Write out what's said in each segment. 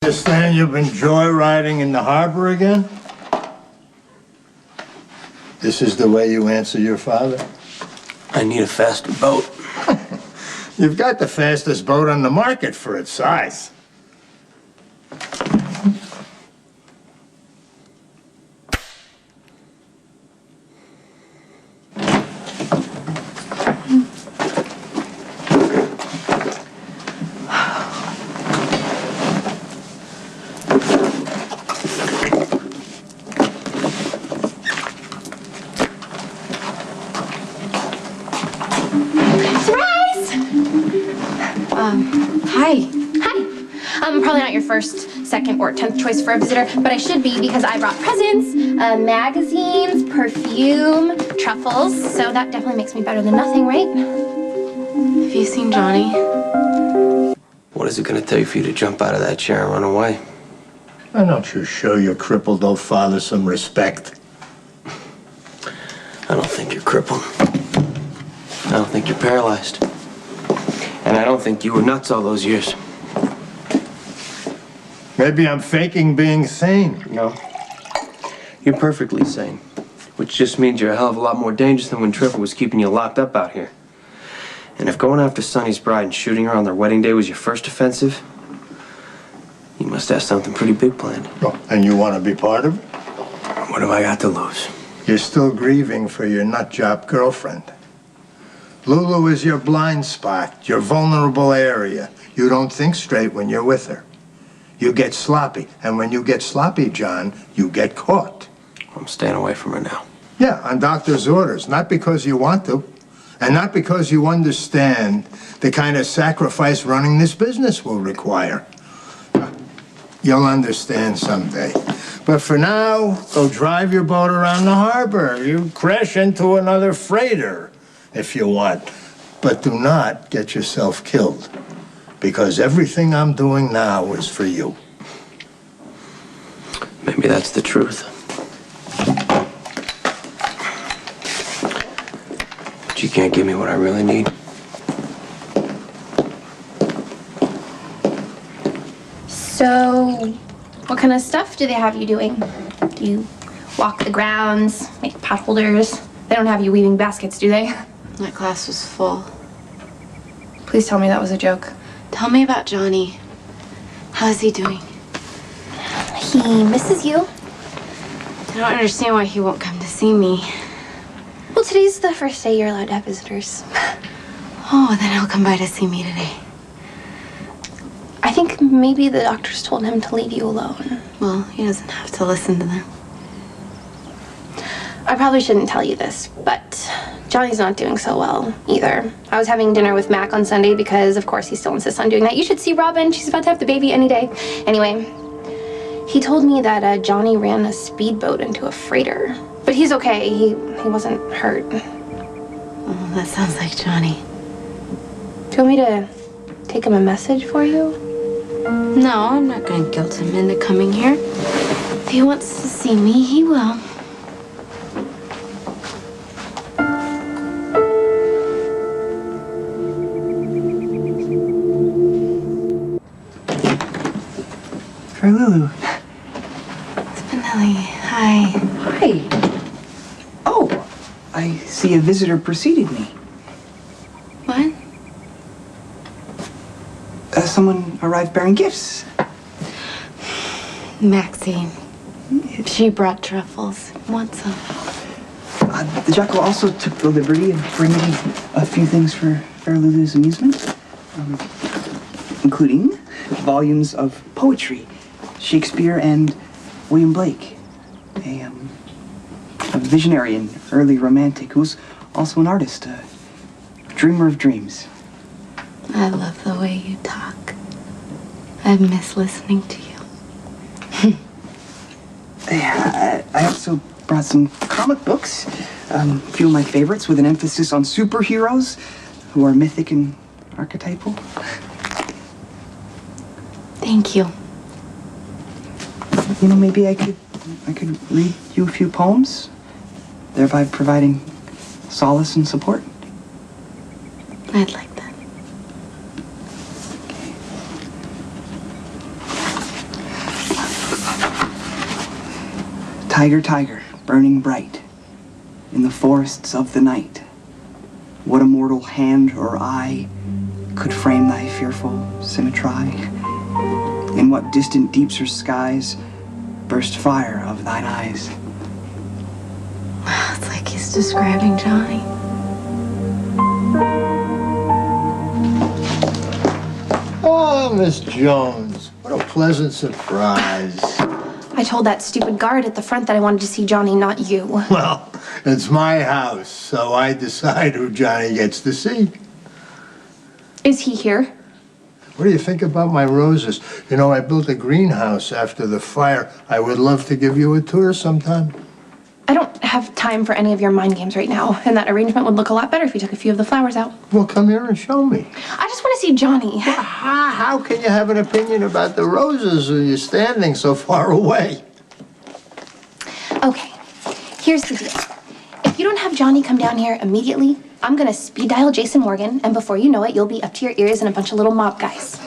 Understand you've been joyriding in the harbor again? This is the way you answer your father? I need a faster boat. You've got the fastest boat on the market for its size. Hi. I'm probably not your first, second, or 10th choice for a visitor, but I should be because I brought presents, magazines, perfume, truffles, so that definitely makes me better than nothing, right? Have you seen Johnny? What is it going to take for you to jump out of that chair and run away? Why don't you show your crippled old father some respect? I don't think you're crippled. I don't think you're paralyzed. And I don't think you were nuts all those years. Maybe I'm faking being sane. No. You're perfectly sane. Which just means you're a hell of a lot more dangerous than when Trevor was keeping you locked up out here. And if going after Sonny's bride and shooting her on their wedding day was your first offensive, you must have something pretty big planned. Oh, and you want to be part of it? What have I got to lose? You're still grieving for your nutjob girlfriend. Lulu is your blind spot, your vulnerable area. You don't think straight when you're with her. You get sloppy, and when you get sloppy, John, you get caught. I'm staying away from her now. Yeah, on doctor's orders, not because you want to, and not because you understand the kind of sacrifice running this business will require. You'll understand someday. But for now, go drive your boat around the harbor. You crash into another freighter if you want. But do not get yourself killed, because everything I'm doing now is for you. Maybe that's the truth. But you can't give me what I really need. So, what kind of stuff do they have you doing? Do you walk the grounds, make pot holders? They don't have you weaving baskets, do they? My class was full. Please tell me that was a joke. Tell me about Johnny. How is he doing? He misses you. I don't understand why he won't come to see me. Well, today's the first day you're allowed to have visitors. Oh, then he'll come by to see me today. I think maybe the doctors told him to leave you alone. Well, he doesn't have to listen to them. I probably shouldn't tell you this, but Johnny's not doing so well either. I was having dinner with Mac on Sunday because, of course, he still insists on doing that. You should see Robin. She's about to have the baby any day. Anyway, he told me that Johnny ran a speedboat into a freighter. But he's okay. He wasn't hurt. Oh, that sounds like Johnny. Do you want me to take him a message for you? No, I'm not going to guilt him into coming here. If he wants to see me, he will. For Lulu. Spinelli, hi. Hi. Oh, I see a visitor preceded me. What? Someone arrived bearing gifts. Maxie. She brought truffles. Want some? The jackal also took the liberty of bringing a few things for Fair Lulu's amusement, including volumes of poetry, Shakespeare and William Blake, a visionary and early romantic who's also an artist, a dreamer of dreams. I love the way you talk. I miss listening to you. Yeah, I also brought some comic books, a few of my favorites with an emphasis on superheroes who are mythic and archetypal. Thank you. You know, maybe I could read you a few poems, thereby providing solace and support. I'd like that. Tiger, tiger, burning bright in the forests of the night, what immortal hand or eye could frame thy fearful symmetry? In what distant deeps or skies burst fire of thine eyes? It's like he's describing Johnny. Oh, Miss Jones, what a pleasant surprise. I told that stupid guard at the front that I wanted to see Johnny, not you. Well, it's my house, so I decide who Johnny gets to see. Is he here? What do you think about my roses? You know, I built a greenhouse after the fire. I would love to give you a tour sometime. I don't have time for any of your mind games right now, and that arrangement would look a lot better if you took a few of the flowers out. Well, come here and show me. I just want to see Johnny. How can you have an opinion about the roses when you're standing so far away? Okay, here's the deal. If you don't have Johnny come down here immediately, I'm gonna speed dial Jason Morgan, and before you know it, you'll be up to your ears in a bunch of little mob guys.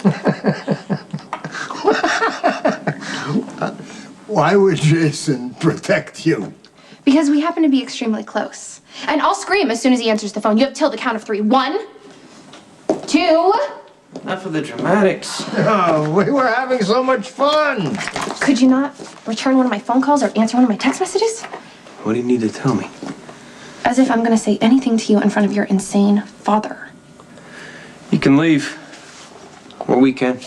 Why would Jason protect you? Because we happen to be extremely close. And I'll scream as soon as he answers the phone. You have till the count of 3. 1, 2. Not for the dramatics. Oh, we were having so much fun. Could you not return one of my phone calls or answer one of my text messages? What do you need to tell me? As if I'm gonna say anything to you in front of your insane father. You can leave. Or we can.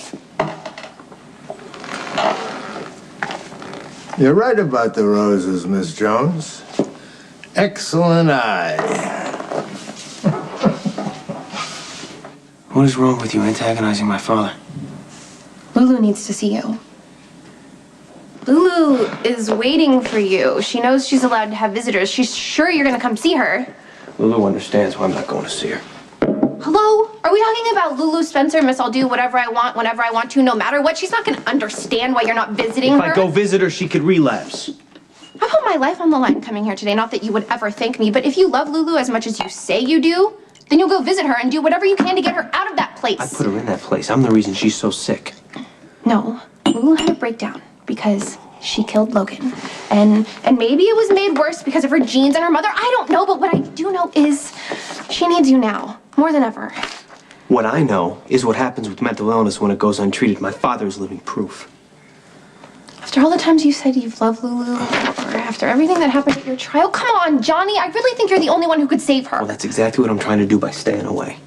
You're right about the roses, Miss Jones. Excellent eye. What is wrong with you antagonizing my father? Lulu needs to see you. Lulu is waiting for you. She knows she's allowed to have visitors. She's sure you're gonna come see her. Lulu understands why I'm not going to see her. Hello? Are we talking about Lulu Spencer, Miss I'll do whatever I want, whenever I want to, no matter what? She's not gonna understand why you're not visiting If her. I go visit her, she could relapse. I put my life on the line coming here today. Not that you would ever thank me, but if you love Lulu as much as you say you do, then you'll go visit her and do whatever you can to get her out of that place. I put her in that place. I'm the reason she's so sick. No, Lulu had a breakdown because she killed Logan. And maybe it was made worse because of her genes and her mother. I don't know, but what I do know is she needs you now, more than ever. What I know is what happens with mental illness when it goes untreated. My father is living proof. After all the times you said you've loved Lulu, or after everything that happened at your trial, come on, Johnny, I really think you're the only one who could save her. Well, that's exactly what I'm trying to do by staying away.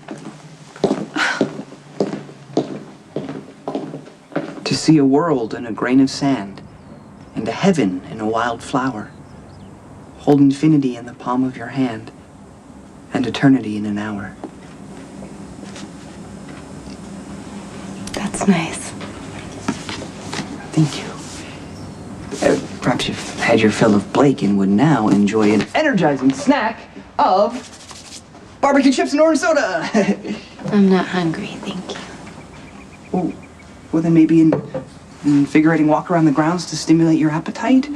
To see a world in a grain of sand, and a heaven in a wild flower. Hold infinity in the palm of your hand, and eternity in an hour. That's nice. Thank you. Perhaps you've had your fill of Blake and would now enjoy an energizing snack of barbecue chips and orange soda. I'm not hungry, thank you. Oh, well, then maybe an invigorating walk around the grounds to stimulate your appetite.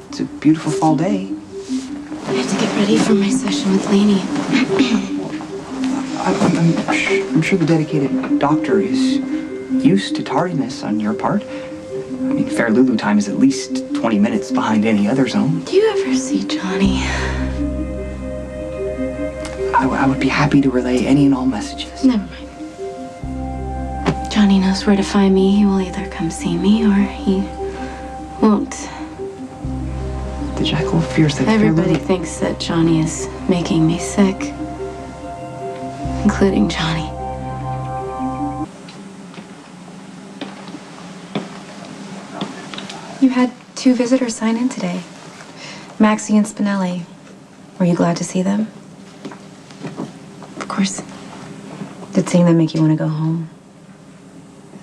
It's a beautiful fall day. I have to get ready for my session with Lainey. I'm sure the dedicated doctor is used to tardiness on your part. I mean, fair Lulu time is at least 20 minutes behind any other zone. Do you ever see Johnny? I would be happy to relay any and all messages. Never mind. Johnny knows where to find me. He will either come see me or he won't. The jackal fears that Everybody fair Lulu... thinks that Johnny is making me sick, including Johnny. You had 2 visitors sign in today. Maxie and Spinelli. Were you glad to see them? Of course. Did seeing them make you want to go home?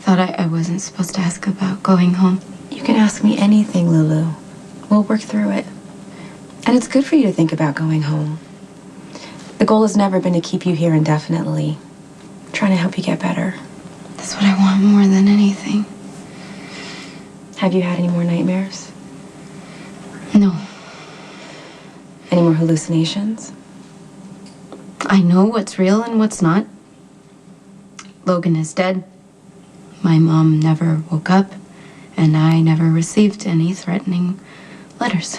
Thought I wasn't supposed to ask about going home. You can ask me anything, Lulu. We'll work through it. And it's good for you to think about going home. The goal has never been to keep you here indefinitely. I'm trying to help you get better. That's what I want more than anything. Have you had any more nightmares? No. Any more hallucinations? I know what's real and what's not. Logan is dead. My mom never woke up, and I never received any threatening letters.